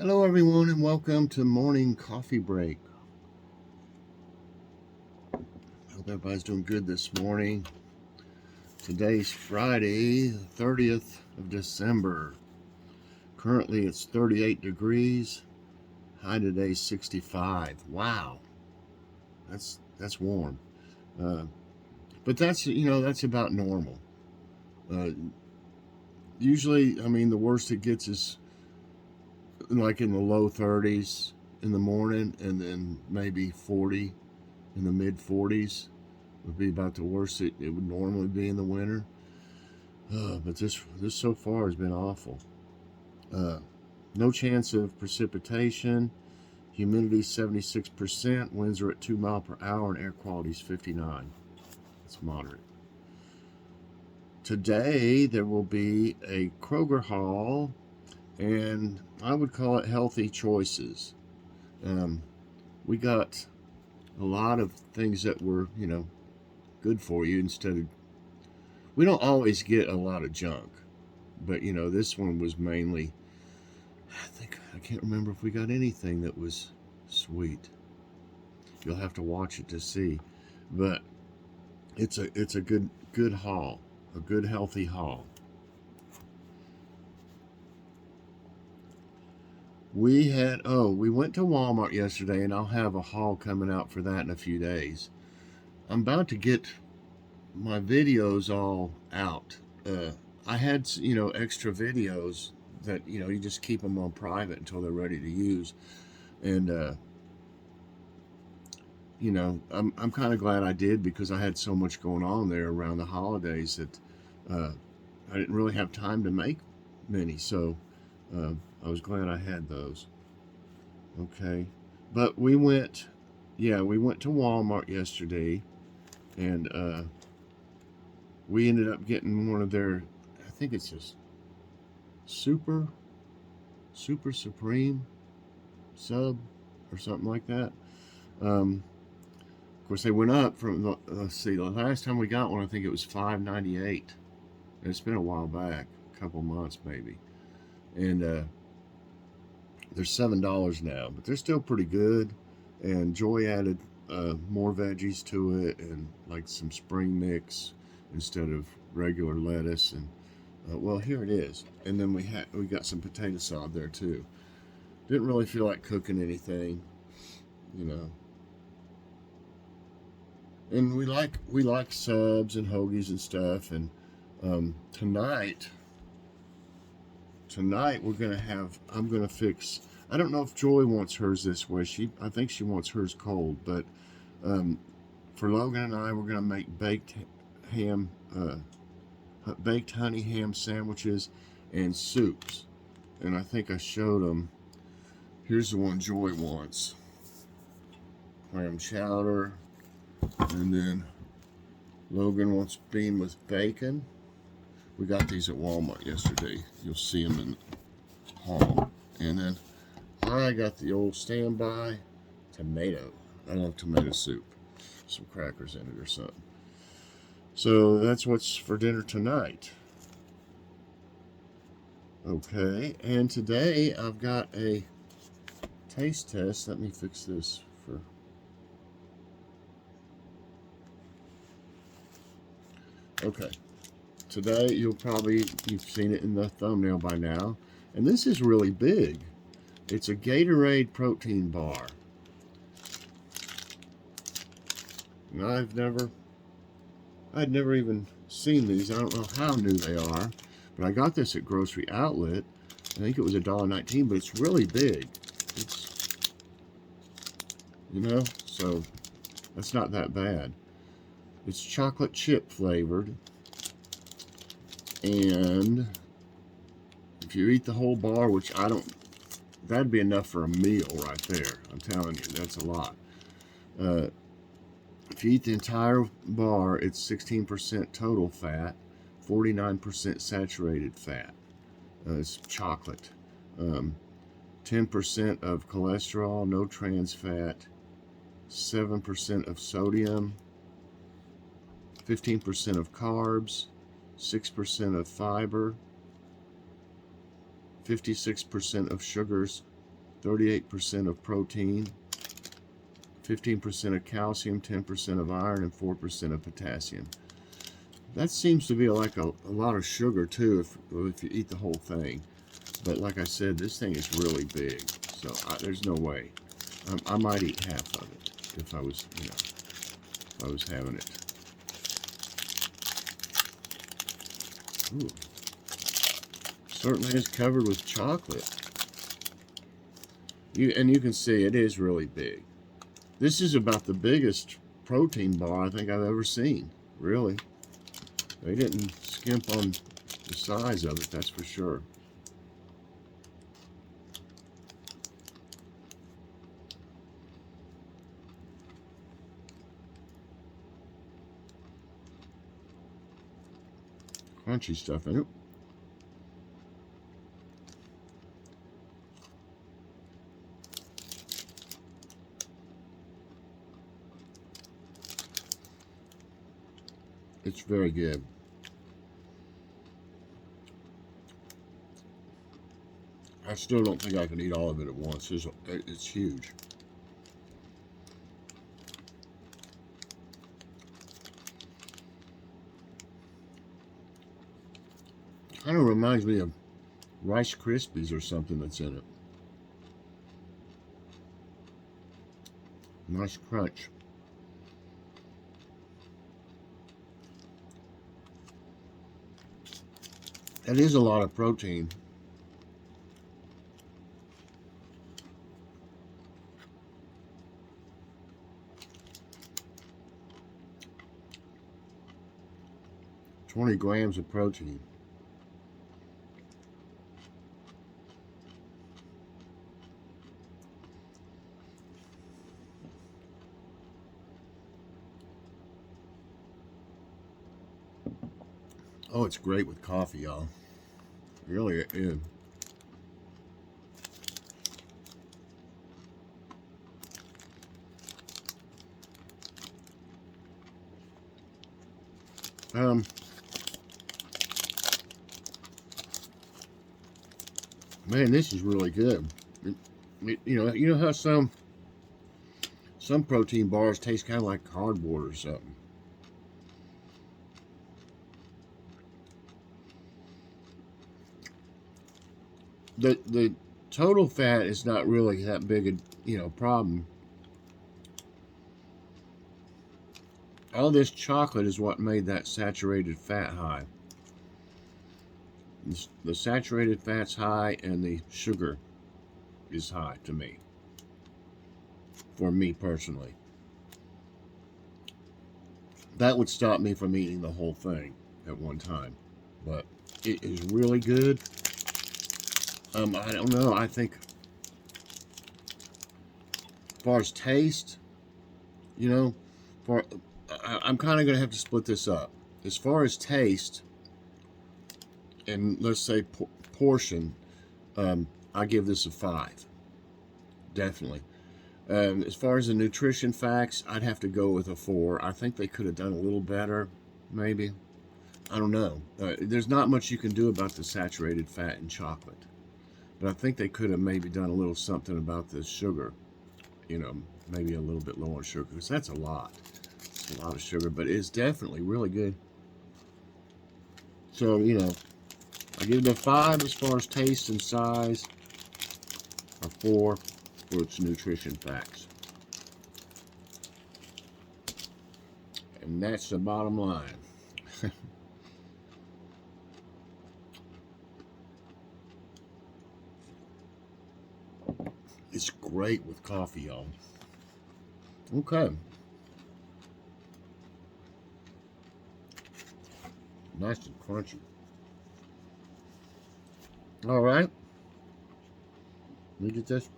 Hello, everyone, and welcome to Morning Coffee Break. Hope everybody's doing good this morning. Today's Friday, the 30th of December. Currently, it's 38 degrees. High today, 65. Wow, that's warm. But that's about normal. Uh, Usually, the worst it gets is like in the low 30s in the morning, and then maybe 40 in the mid 40s would be about the worst it would normally be in the winter. But this so far has been awful. No chance of precipitation. Humidity 76%. Winds are at 2 miles per hour, and air quality is 59. It's moderate. Today there will be a Kroger haul, and I would call it healthy choices. We got a lot of things that were, good for you instead of. We don't always get a lot of junk, but this one was mainly. I can't remember if we got anything that was sweet. You'll have to watch it to see, but it's a good haul, a good healthy haul. We went to Walmart yesterday, and I'll have a haul coming out for that in a few days. I'm about to get my videos all out. I had extra videos that you just keep them on private until they're ready to use, and I'm kind of glad I did, because I had so much going on there around the holidays that I didn't really have time to make many. So I was glad I had those. Okay, but we went to Walmart yesterday, and we ended up getting one of their, I think it's just super supreme sub or something like that. Of course, they went up from the last time we got one, I think it was $5.98. It's been a while back, a couple months maybe, and they're $7 now, but they're still pretty good. And Joy added more veggies to it, and like some spring mix instead of regular lettuce. And well, here it is. And then we got some potato salad there too. Didn't really feel like cooking anything, you know. And we like subs and hoagies and stuff. And tonight we're gonna have. I'm gonna fix. I don't know if Joy wants hers this way. I think she wants hers cold. But for Logan and I, we're gonna make baked honey ham sandwiches and soups. And I think I showed them. Here's the one Joy wants: clam chowder, and then Logan wants bean with bacon. We got these at Walmart yesterday. You'll see them in the haul. And then I got the old standby tomato. I love tomato soup. Some crackers in it or something. So that's what's for dinner tonight. Okay, and today I've got a taste test. Let me fix this for. Okay, today you've seen it in the thumbnail by now, and this is really big. It's a Gatorade protein bar. And I'd never even seen these. I don't know how new they are, but I got this at Grocery Outlet. I think it was $1.19, but it's really big. It's, so that's not that bad. It's chocolate chip flavored, and if you eat the whole bar, which I don't, that'd be enough for a meal right there. I'm telling you, that's a lot. If you eat the entire bar, it's 16% total fat, 49% saturated fat. It's chocolate. 10% of cholesterol, no trans fat, 7% of sodium, 15% of carbs, 6% of fiber, 56% of sugars, 38% of protein, 15% of calcium, 10% of iron, and 4% of potassium. That seems to be like a lot of sugar too if you eat the whole thing. But like I said, this thing is really big, so there's no way. I might eat half of it if I was, if I was having it. Ooh. Certainly is covered with chocolate. And you can see it is really big. This is about the biggest protein bar I think I've ever seen. Really. They didn't skimp on the size of it, that's for sure. Crunchy stuff in it. It's very good. I still don't think I can eat all of it at once. It's huge. Kind of reminds me of Rice Krispies or something that's in it. Nice crunch. That is a lot of protein. "20 grams of protein." Oh, it's great with coffee, y'all. Really, it is. Man, this is really good. You know how some protein bars taste kind of like cardboard or something. The total fat is not really that big a problem. All this chocolate is what made that saturated fat high. The saturated fat's high and the sugar is high to me. For me personally. That would stop me from eating the whole thing at one time. But it is really good. I don't know. I think as far as taste, I'm kind of going to have to split this up. As far as taste, and let's say portion, I give this a 5. Definitely. As far as the nutrition facts, I'd have to go with a 4. I think they could have done a little better, maybe. I don't know. There's not much you can do about the saturated fat in chocolate. But I think they could have maybe done a little something about the sugar. Maybe a little bit lower sugar, because that's a lot. It's a lot of sugar, but it's definitely really good. So, I give it a 5 as far as taste and size, a 4 for its nutrition facts. And that's the bottom line. It's great with coffee, y'all. Okay. Nice and crunchy. All right. Let me get this.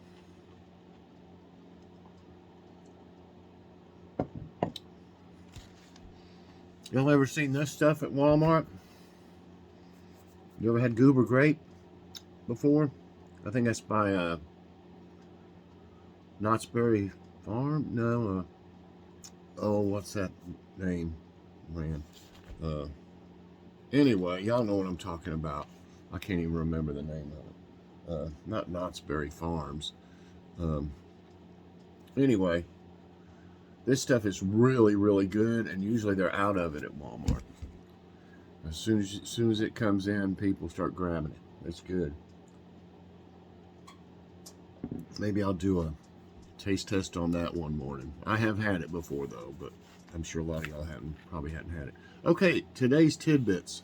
Y'all ever seen this stuff at Walmart? You ever had Goober Grape before? I think that's by Knott's Berry Farm? No. What's that name, man? Anyway, y'all know what I'm talking about. I can't even remember the name of it. Not Knott's Berry Farms. Anyway, this stuff is really, really good, and usually they're out of it at Walmart. As soon as it comes in, people start grabbing it. It's good. Maybe I'll do a taste test on that one morning. I have had it before though, but I'm sure a lot of y'all probably hadn't had it. Okay, today's tidbits.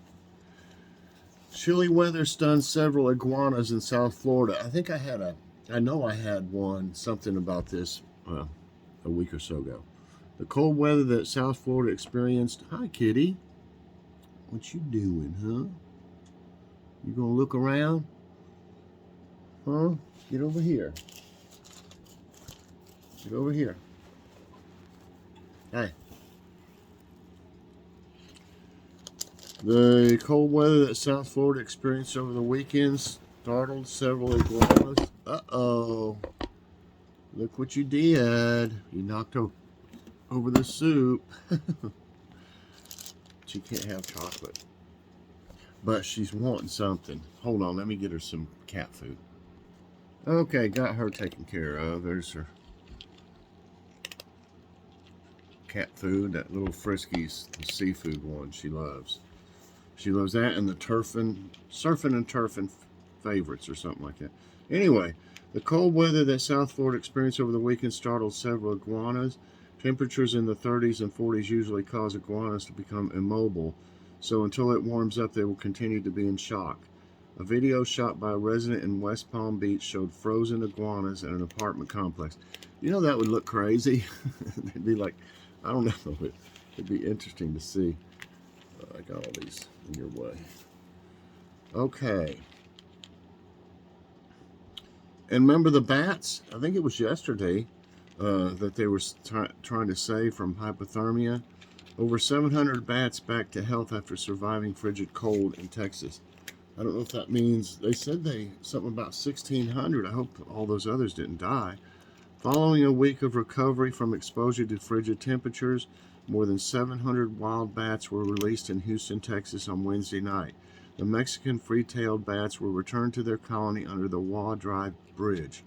Chilly weather stunned several iguanas in South Florida. I know I had something about this a week or so ago. The cold weather that South Florida experienced. Hi, kitty. What you doing, huh? You gonna look around? Huh? Get over here. Get over here. Hey. The cold weather that South Florida experienced over the weekend startled several iguanas. Uh-oh. Look what you did. You knocked over the soup. She can't have chocolate. But she's wanting something. Hold on, let me get her some cat food. Okay, got her taken care of. There's her cat food, that little Friskies, the seafood one she loves. She loves that and the surfing and turfing favorites or something like that. Anyway, the cold weather that South Florida experienced over the weekend startled several iguanas. Temperatures in the 30s and 40s usually cause iguanas to become immobile, so until it warms up, they will continue to be in shock. A video shot by a resident in West Palm Beach showed frozen iguanas at an apartment complex. You know, that would look crazy. It'd be like, I don't know, it'd be interesting to see. I got all these in your way. Okay. And remember the bats? I think it was yesterday that they were trying to save from hypothermia. Over 700 bats back to health after surviving frigid cold in Texas. I don't know if that means, they said something about 1,600. I hope all those others didn't die. Following a week of recovery from exposure to frigid temperatures, more than 700 wild bats were released in Houston, Texas on Wednesday night. The Mexican free-tailed bats were returned to their colony under the Waugh Drive Bridge.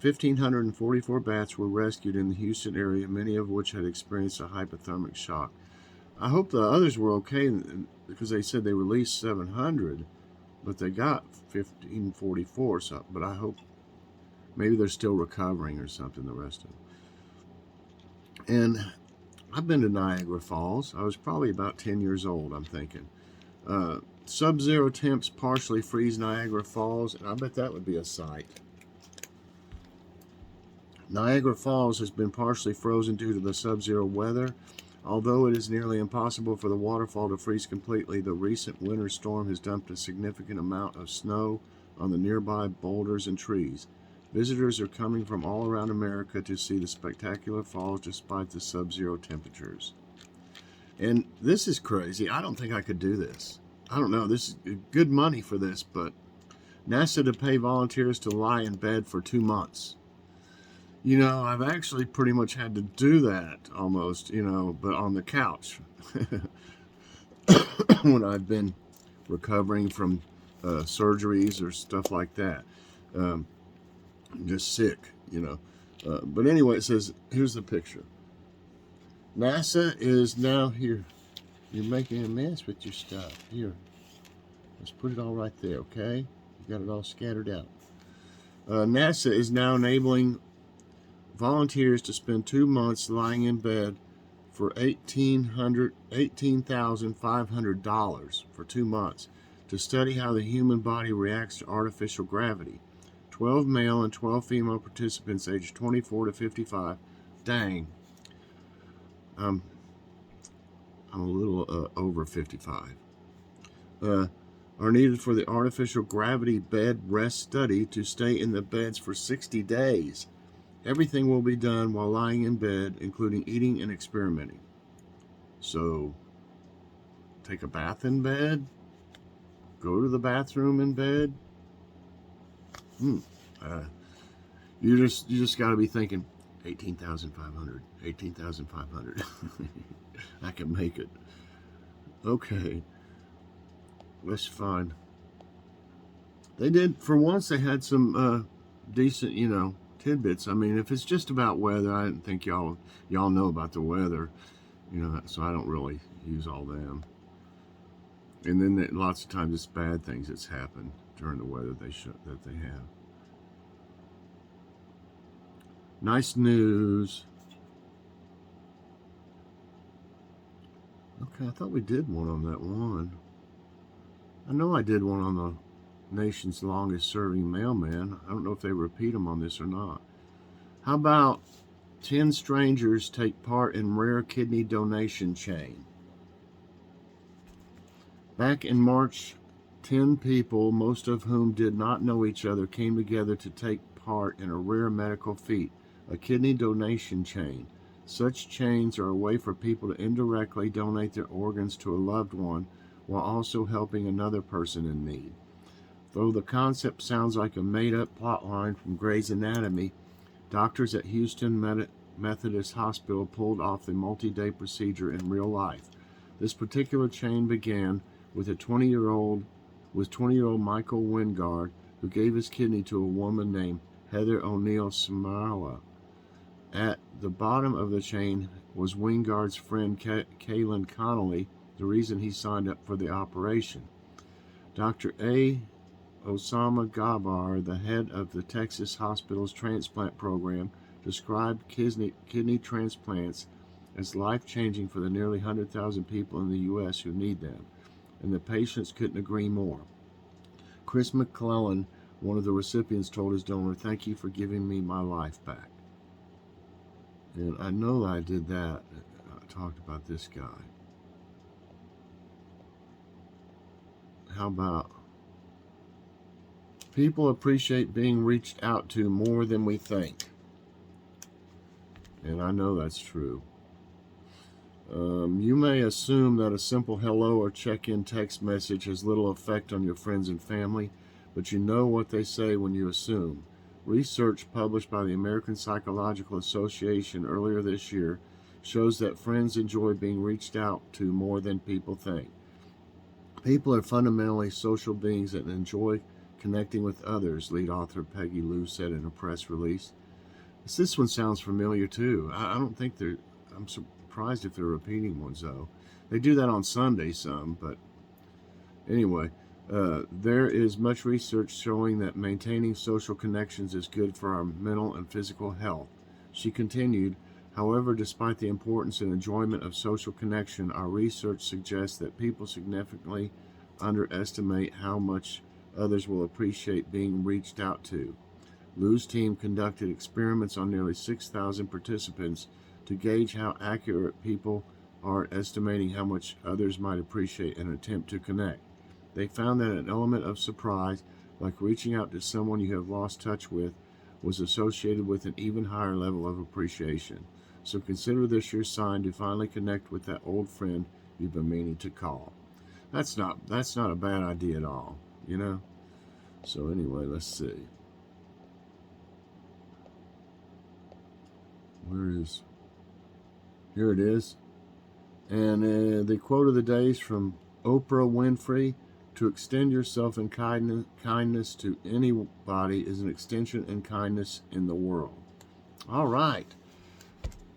1,544 bats were rescued in the Houston area, many of which had experienced a hypothermic shock. I hope the others were okay because they said they released 700, but they got 1,544. So, but I hope maybe they're still recovering or something, the rest of them. And I've been to Niagara Falls. I was probably about 10 years old, I'm thinking. Sub-zero temps partially freeze Niagara Falls, and I bet that would be a sight. Niagara Falls has been partially frozen due to the sub-zero weather. Although it is nearly impossible for the waterfall to freeze completely, the recent winter storm has dumped a significant amount of snow on the nearby boulders and trees. Visitors are coming from all around America to see the spectacular falls despite the sub-zero temperatures. And this is crazy. I don't think I could do this. I don't know. This is good money for this, but NASA to pay volunteers to lie in bed for 2 months. You know, I've actually pretty much had to do that almost, but on the couch when I've been recovering from surgeries or stuff like that. I'm just sick, But anyway, it says, here's the picture. NASA is now here. You're making a mess with your stuff. Here, let's put it all right there, okay? You got it all scattered out. NASA is now enabling volunteers to spend 2 months lying in bed for $18,500 for 2 months to study how the human body reacts to artificial gravity. 12 male and 12 female participants aged 24 to 55. Dang. I'm a little over 55. Are needed for the artificial gravity bed rest study to stay in the beds for 60 days. Everything will be done while lying in bed, including eating and experimenting. So, take a bath in bed, go to the bathroom in bed. You just got to be thinking, 18,500, 18,500. I can make it. Okay, that's fine. They did, for once, they had some decent, tidbits. I mean, if it's just about weather, I didn't think y'all know about the weather, so I don't really use all them. And then lots of times it's bad things that's happened during the weather that they have. Nice news. Okay, I thought we did one on that one. I know I did one on the nation's longest serving mailman. I don't know if they repeat them on this or not. How about 10 strangers take part in rare kidney donation chain? Back in March, 10 people, most of whom did not know each other, came together to take part in a rare medical feat, a kidney donation chain. Such chains are a way for people to indirectly donate their organs to a loved one while also helping another person in need. Though the concept sounds like a made-up plotline from Grey's Anatomy, doctors at Houston Methodist Hospital pulled off the multi-day procedure in real life. This particular chain began with 20-year-old Michael Wingard, who gave his kidney to a woman named Heather O'Neill Samara. At the bottom of the chain was Wingard's friend Kaylin Connolly, the reason he signed up for the operation. Dr. A. Osama Gabar, the head of the Texas Hospital's transplant program, described kidney transplants as life-changing for the nearly 100,000 people in the U.S. who need them, and the patients couldn't agree more. Chris McClellan, one of the recipients, told his donor, "Thank you for giving me my life back." And I know I did that. I talked about this guy. How about people appreciate being reached out to more than we think? And I know that's true. You may assume that a simple hello or check-in text message has little effect on your friends and family, but you know what they say when you assume. Research published by the American Psychological Association earlier this year shows that friends enjoy being reached out to more than people think. People are fundamentally social beings that enjoy connecting with others, lead author Peggy Lou said in a press release. This one sounds familiar too. I don't think I'm surprised if they're repeating ones though. They do that on Sunday some, but anyway. There is much research showing that maintaining social connections is good for our mental and physical health. She continued, however, despite the importance and enjoyment of social connection, our research suggests that people significantly underestimate how much others will appreciate being reached out to. Lou's team conducted experiments on nearly 6,000 participants to gauge how accurate people are at estimating how much others might appreciate an attempt to connect. They found that an element of surprise, like reaching out to someone you have lost touch with, was associated with an even higher level of appreciation. So consider this your sign to finally connect with that old friend you've been meaning to call. That's not a bad idea at all, So anyway, let's see. Here it is. And the quote of the day is from Oprah Winfrey. To extend yourself in kindness to anybody is an extension in kindness in the world. All right.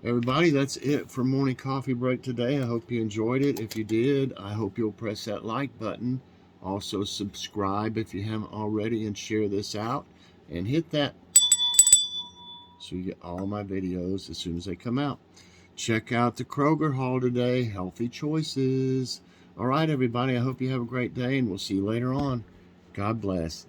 Everybody, that's it for Morning Coffee Break today. I hope you enjoyed it. If you did, I hope you'll press that like button. Also subscribe if you haven't already and share this out. And hit that so you get all my videos as soon as they come out. Check out the Kroger haul today. Healthy choices. All right, everybody, I hope you have a great day, and we'll see you later on. God bless.